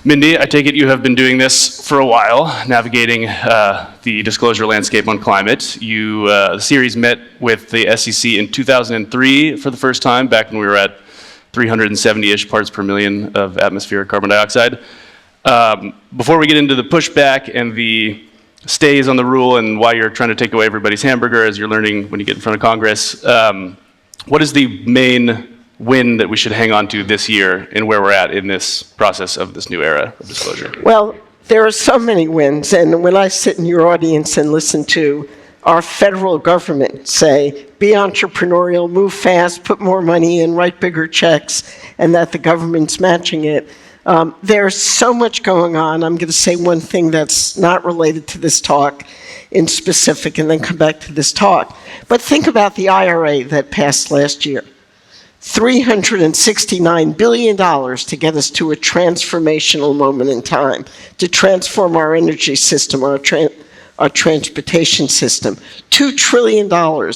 Mindy, I take it you have been doing this for a while, navigating the disclosure landscape on climate. Ceres met with the SEC in 2003 for the first time, back when we were at 370-ish parts per million of atmospheric carbon dioxide. Before we get into the pushback and the stays on the rule and why you're trying to take away everybody's hamburger, as you're learning when you get in front of Congress, what is the main win that we should hang on to this year and where we're at in this process of this new era of disclosure? Well, there are so many wins, and when I sit in your audience and listen to our federal government say, be entrepreneurial, move fast, put more money in, write bigger checks, and that the government's matching it, there's so much going on. I'm going to say one thing that's not related to this talk in specific and then come back to this talk. But think about the IRA that passed last year. $369 billion to get us to a transformational moment in time, to transform our energy system, our transportation system. $2 trillion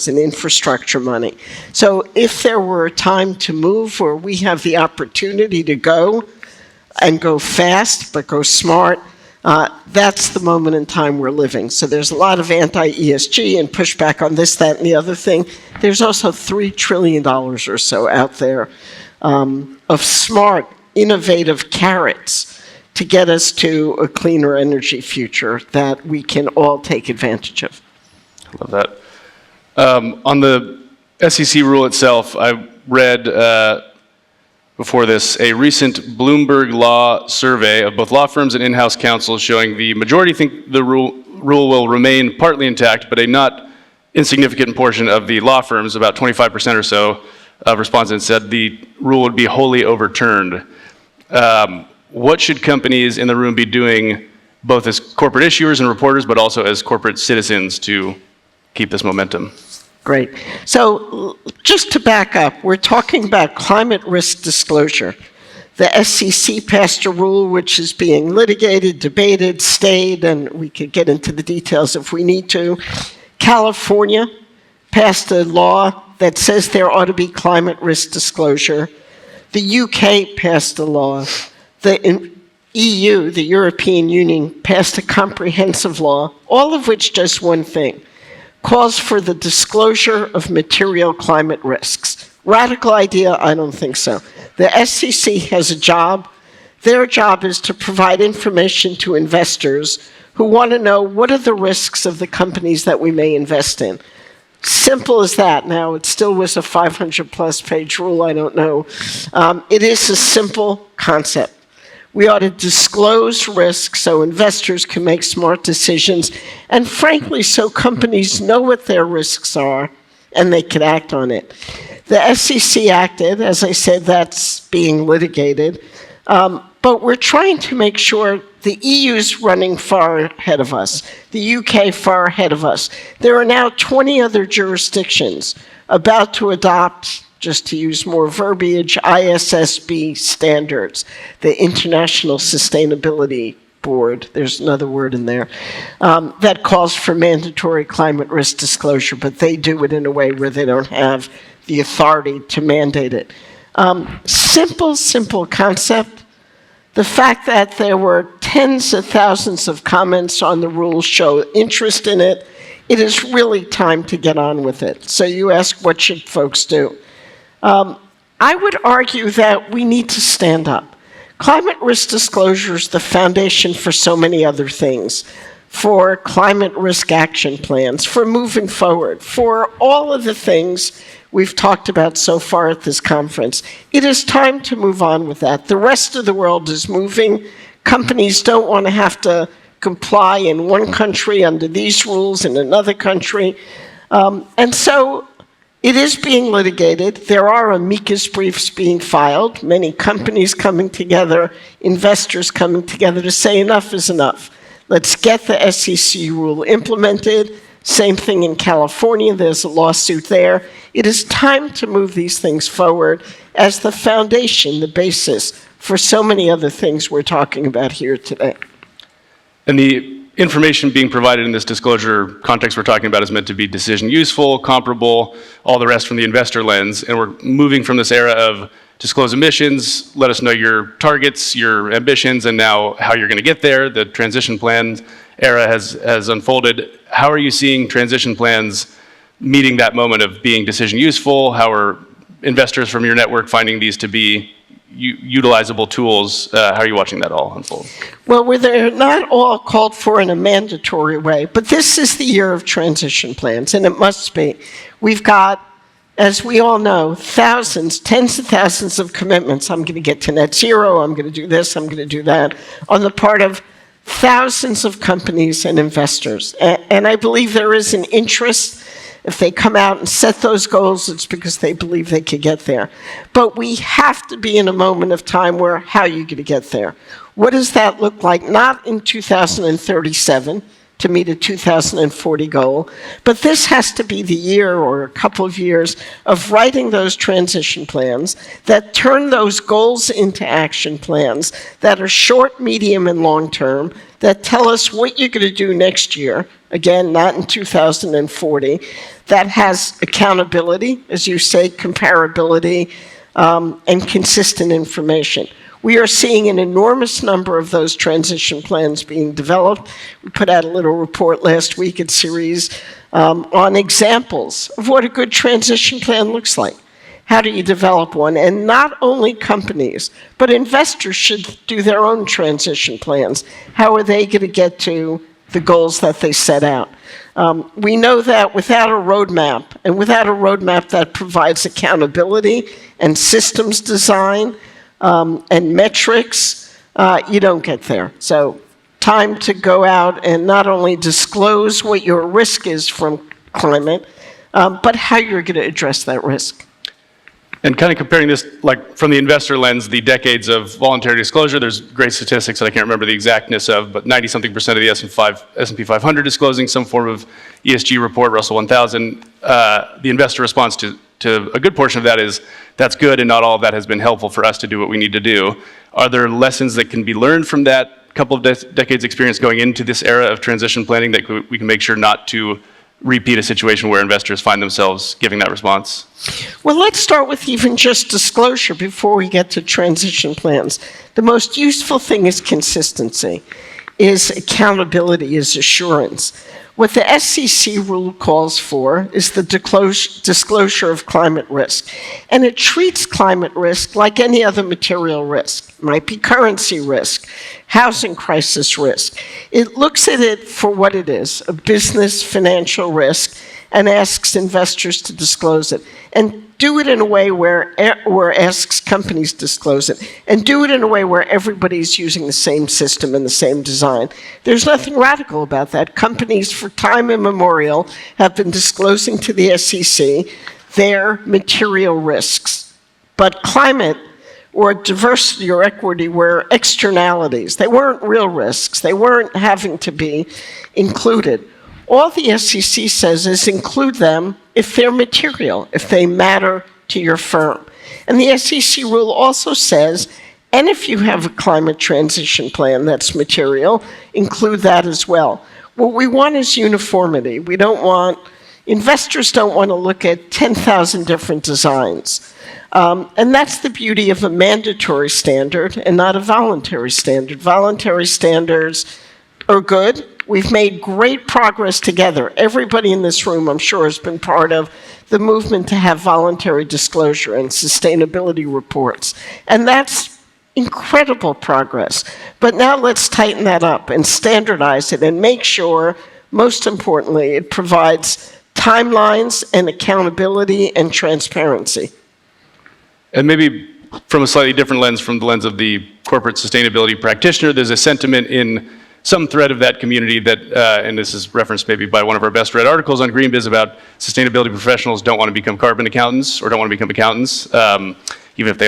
in infrastructure money. So if there were a time to move where we have the opportunity to go, and go fast, but go smart, that's the moment in time we're living. So there's a lot of anti-ESG and pushback on this, that, and the other thing. There's also $3 trillion or so out there of smart, innovative carrots to get us to a cleaner energy future that we can all take advantage of. I love that. On the SEC rule itself, I read before this a recent Bloomberg Law survey of both law firms and in-house counsel showing the majority think the rule will remain partly intact, but a not insignificant portion of the law firms, about 25% or so of respondents, said the rule would be wholly overturned. What should companies in the room be doing, both as corporate issuers and reporters, but also as corporate citizens, to keep this momentum? Great. So just to back up, we're talking about climate risk disclosure. The SEC passed a rule which is being litigated, debated, stayed, and we could get into the details if we need to. California passed a law that says there ought to be climate risk disclosure. The UK passed a law. The EU, the European Union, passed a comprehensive law, all of which does one thing: calls for the disclosure of material climate risks. Radical idea? I don't think so. The SEC has a job. Their job is to provide information to investors who want to know what are the risks of the companies that we may invest in. Simple as that. Now, it still was a 500-plus page rule, I don't know. It is a simple concept. We ought to disclose risks so investors can make smart decisions, and frankly, so companies know what their risks are and they can act on it. The SEC acted, as I said, that's being litigated, but we're trying to make sure the EU's running far ahead of us, the UK far ahead of us. There are now 20 other jurisdictions about to adopt, just to use more verbiage, ISSB standards, the International Sustainability Board, there's another word in there, that calls for mandatory climate risk disclosure, but they do it in a way where they don't have the authority to mandate it. Simple concept. The fact that there were tens of thousands of comments on the rules show interest in it. It is really time to get on with it. So you ask, what should folks do? I would argue that we need to stand up. Climate risk disclosure is the foundation for so many other things, for climate risk action plans, for moving forward, for all of the things we've talked about so far at this conference. It is time to move on with that. The rest of the world is moving. Companies don't want to have to comply in one country under these rules in another country. And so it is being litigated. There are amicus briefs being filed, many companies coming together, investors coming together to say enough is enough. Let's get the SEC rule implemented. Same thing in California, there's a lawsuit there. It is time to move these things forward as the foundation, the basis for so many other things we're talking about here today. And the information being provided in this disclosure context we're talking about is meant to be decision useful, comparable, all the rest from the investor lens, and we're moving from this era of disclose emissions, let us know your targets, your ambitions, and now how you're going to get there. The transition plan era has unfolded. How are you seeing transition plans meeting that moment of being decision useful? How are investors from your network finding these to be utilizable tools? How are you watching that all unfold? Well, they're not all called for in a mandatory way, but this is the year of transition plans, and it must be. We've got, as we all know, thousands, tens of thousands of commitments. I'm going to get to net zero, I'm going to do this, I'm going to do that, on the part of thousands of companies and investors. And I believe there is an interest. If they come out and set those goals, it's because they believe they could get there. But we have to be in a moment of time where, how are you going to get there? What does that look like? Not in 2037 to meet a 2040 goal, but this has to be the year or a couple of years of writing those transition plans that turn those goals into action plans that are short, medium, and long term, that tell us what you're going to do next year, again, not in 2040, that has accountability, as you say, comparability, and consistent information. We are seeing an enormous number of those transition plans being developed. We put out a little report last week at Ceres on examples of what a good transition plan looks like. How do you develop one? And not only companies, but investors should do their own transition plans. How are they going to get to the goals that they set out? We know that without a roadmap, and without a roadmap that provides accountability and systems design, and metrics, you don't get there. So time to go out and not only disclose what your risk is from climate, but how you're going to address that risk. And kind of comparing this, like from the investor lens, the decades of voluntary disclosure, there's great statistics that I can't remember the exactness of, but 90-something% of the S&P 500 disclosing some form of ESG report, Russell 1000. The investor response to a good portion of that is, that's good, and not all of that has been helpful for us to do what we need to do. Are there lessons that can be learned from that couple of decades experience going into this era of transition planning that we can make sure not to repeat a situation where investors find themselves giving that response? Well, let's start with even just disclosure before we get to transition plans. The most useful thing is consistency, is accountability, is assurance. What the SEC rule calls for is the disclosure of climate risk. And it treats climate risk like any other material risk. It might be currency risk, housing crisis risk. It looks at it for what it is, a business financial risk, and asks investors to disclose it. And do it in a way where asks companies to disclose it, and do it in a way where everybody's using the same system and the same design. There's nothing radical about that. Companies for time immemorial have been disclosing to the SEC their material risks. But climate or diversity or equity were externalities. They weren't real risks. They weren't having to be included. All the SEC says is include them if they're material, if they matter to your firm. And the SEC rule also says, and if you have a climate transition plan that's material, include that as well. What we want is uniformity. Investors don't want to look at 10,000 different designs. And that's the beauty of a mandatory standard and not a voluntary standard. Voluntary standards are good. We've made great progress together. Everybody in this room, I'm sure, has been part of the movement to have voluntary disclosure and sustainability reports. And that's incredible progress. But now let's tighten that up and standardize it and make sure, most importantly, it provides timelines and accountability and transparency. And maybe from a slightly different lens, from the lens of the corporate sustainability practitioner, there's a sentiment in some thread of that community that, and this is referenced maybe by one of our best read articles on GreenBiz about sustainability professionals don't want to become carbon accountants or don't want to become accountants, even if they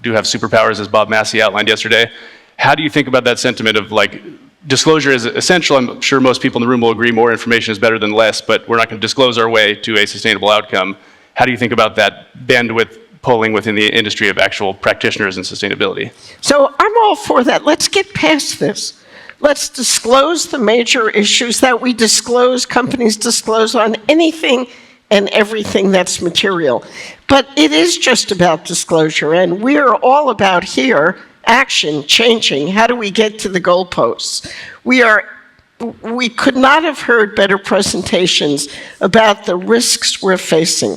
do have superpowers, as Bob Massey outlined yesterday. How do you think about that sentiment of like, disclosure is essential? I'm sure most people in the room will agree more information is better than less, but we're not going to disclose our way to a sustainable outcome. How do you think about that bandwidth polling within the industry of actual practitioners in sustainability? So I'm all for that. Let's get past this. Let's disclose the major issues that we disclose, companies disclose on anything and everything that's material. But it is just about disclosure, and we're all about here action, changing. How do we get to the goalposts? We could not have heard better presentations about the risks we're facing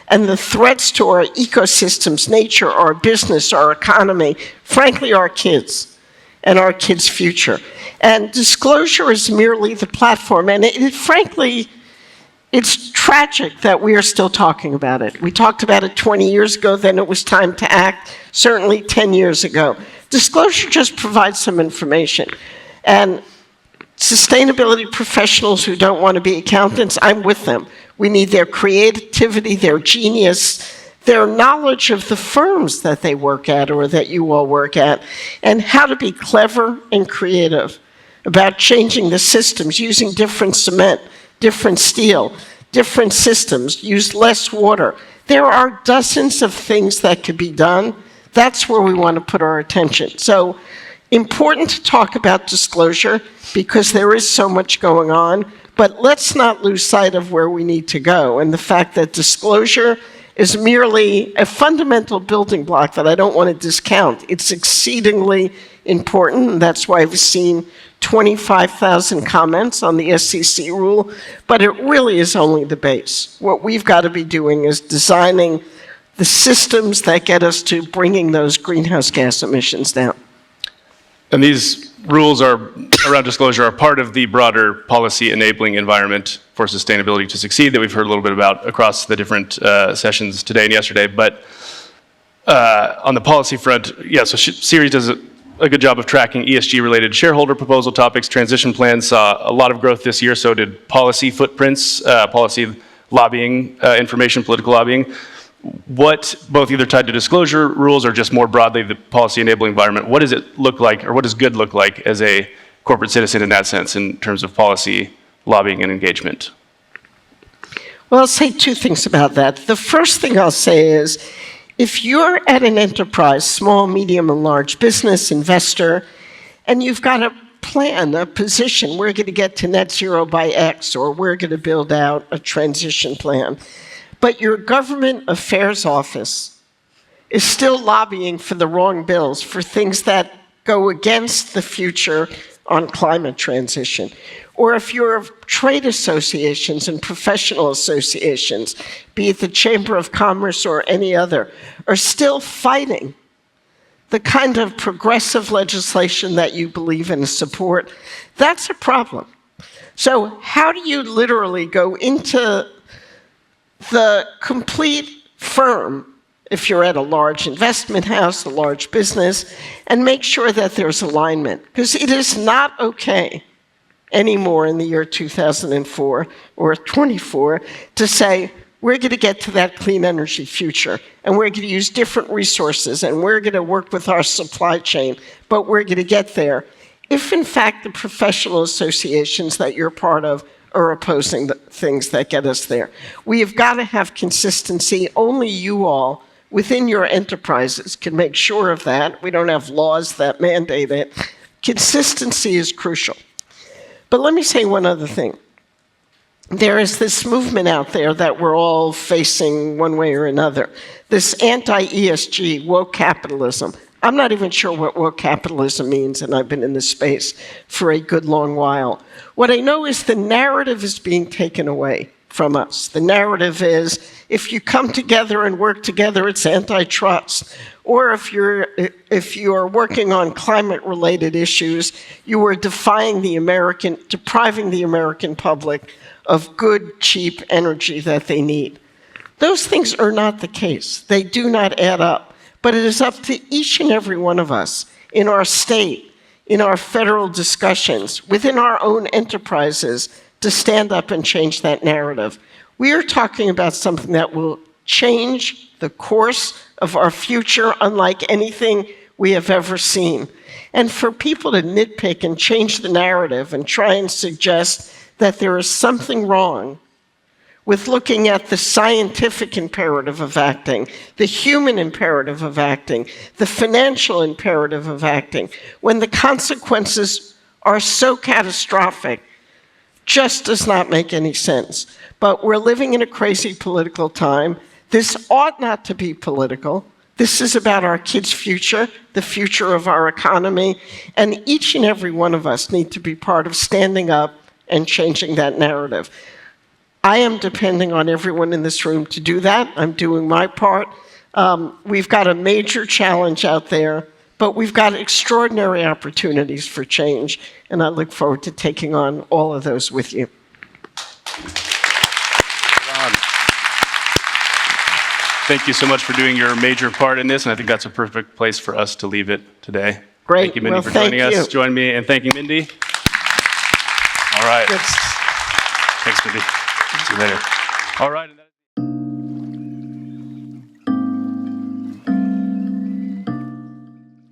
and the threats to our ecosystems, nature, our business, our economy, frankly, our kids and our kids' future. And disclosure is merely the platform, and frankly, it's tragic that we are still talking about it. We talked about it 20 years ago, then it was time to act, certainly 10 years ago. Disclosure just provides some information. And sustainability professionals who don't want to be accountants, I'm with them. We need their creativity, their genius, their knowledge of the firms that they work at or that you all work at, and how to be clever and creative about changing the systems, using different cement, different steel, different systems, use less water. There are dozens of things that could be done. That's where we want to put our attention. So, important to talk about disclosure because there is so much going on, but let's not lose sight of where we need to go and the fact that disclosure is merely a fundamental building block that I don't want to discount. It's exceedingly important, and that's why I've seen 25,000 comments on the SEC rule, but it really is only the base. What we've got to be doing is designing the systems that get us to bringing those greenhouse gas emissions down. And these rules around disclosure are part of the broader policy enabling environment for sustainability to succeed that we've heard a little bit about across the different sessions today and yesterday. But on the policy front, yeah, so Ceres does a good job of tracking ESG-related shareholder proposal topics. Transition plans saw a lot of growth this year, so did policy footprints, policy lobbying, information, political lobbying. What, both either tied to disclosure rules or just more broadly the policy enabling environment, what does it look like, or what does good look like as a corporate citizen in that sense in terms of policy lobbying and engagement? Well, I'll say two things about that. The first thing I'll say is, if you're at an enterprise, small, medium, and large business, investor, and you've got a plan, a position, we're going to get to net zero by X, or we're going to build out a transition plan, but your government affairs office is still lobbying for the wrong bills, for things that go against the future on climate transition. Or if your trade associations and professional associations, be it the Chamber of Commerce or any other, are still fighting the kind of progressive legislation that you believe in and support, that's a problem. So how do you literally go into the complete firm, if you're at a large investment house, a large business, and make sure that there's alignment? Because it is not okay anymore in the year 2004 or 24 to say, we're going to get to that clean energy future, and we're going to use different resources, and we're going to work with our supply chain, but we're going to get there. If, in fact, the professional associations that you're part of are opposing the things that get us there. We have got to have consistency. Only you all within your enterprises can make sure of that. We don't have laws that mandate it. Consistency is crucial. But let me say one other thing. There is this movement out there that we're all facing one way or another. This anti-ESG, woke capitalism. I'm not even sure what woke capitalism means, and I've been in this space for a good long while. What I know is the narrative is being taken away from us. The narrative is, if you come together and work together, it's antitrust. Or if you're working on climate-related issues, you are depriving the American public of good, cheap energy that they need. Those things are not the case. They do not add up. But it is up to each and every one of us in our state, in our federal discussions, within our own enterprises, to stand up and change that narrative. We are talking about something that will change the course of our future unlike anything we have ever seen. And for people to nitpick and change the narrative and try and suggest that there is something wrong with looking at the scientific imperative of acting, the human imperative of acting, the financial imperative of acting, when the consequences are so catastrophic just does not make any sense. But we're living in a crazy political time. This ought not to be political. This is about our kids' future, the future of our economy, and each and every one of us need to be part of standing up and changing that narrative. I am depending on everyone in this room to do that. I'm doing my part. We've got a major challenge out there, but we've got extraordinary opportunities for change, and I look forward to taking on all of those with you. Thank you so much for doing your major part in this, and I think that's a perfect place for us to leave it today. Great. Thank you, Mindy, Well, for joining thank us. you. Join me in thanking Mindy. All right. Yes. Thanks, Mindy. See you later. All right.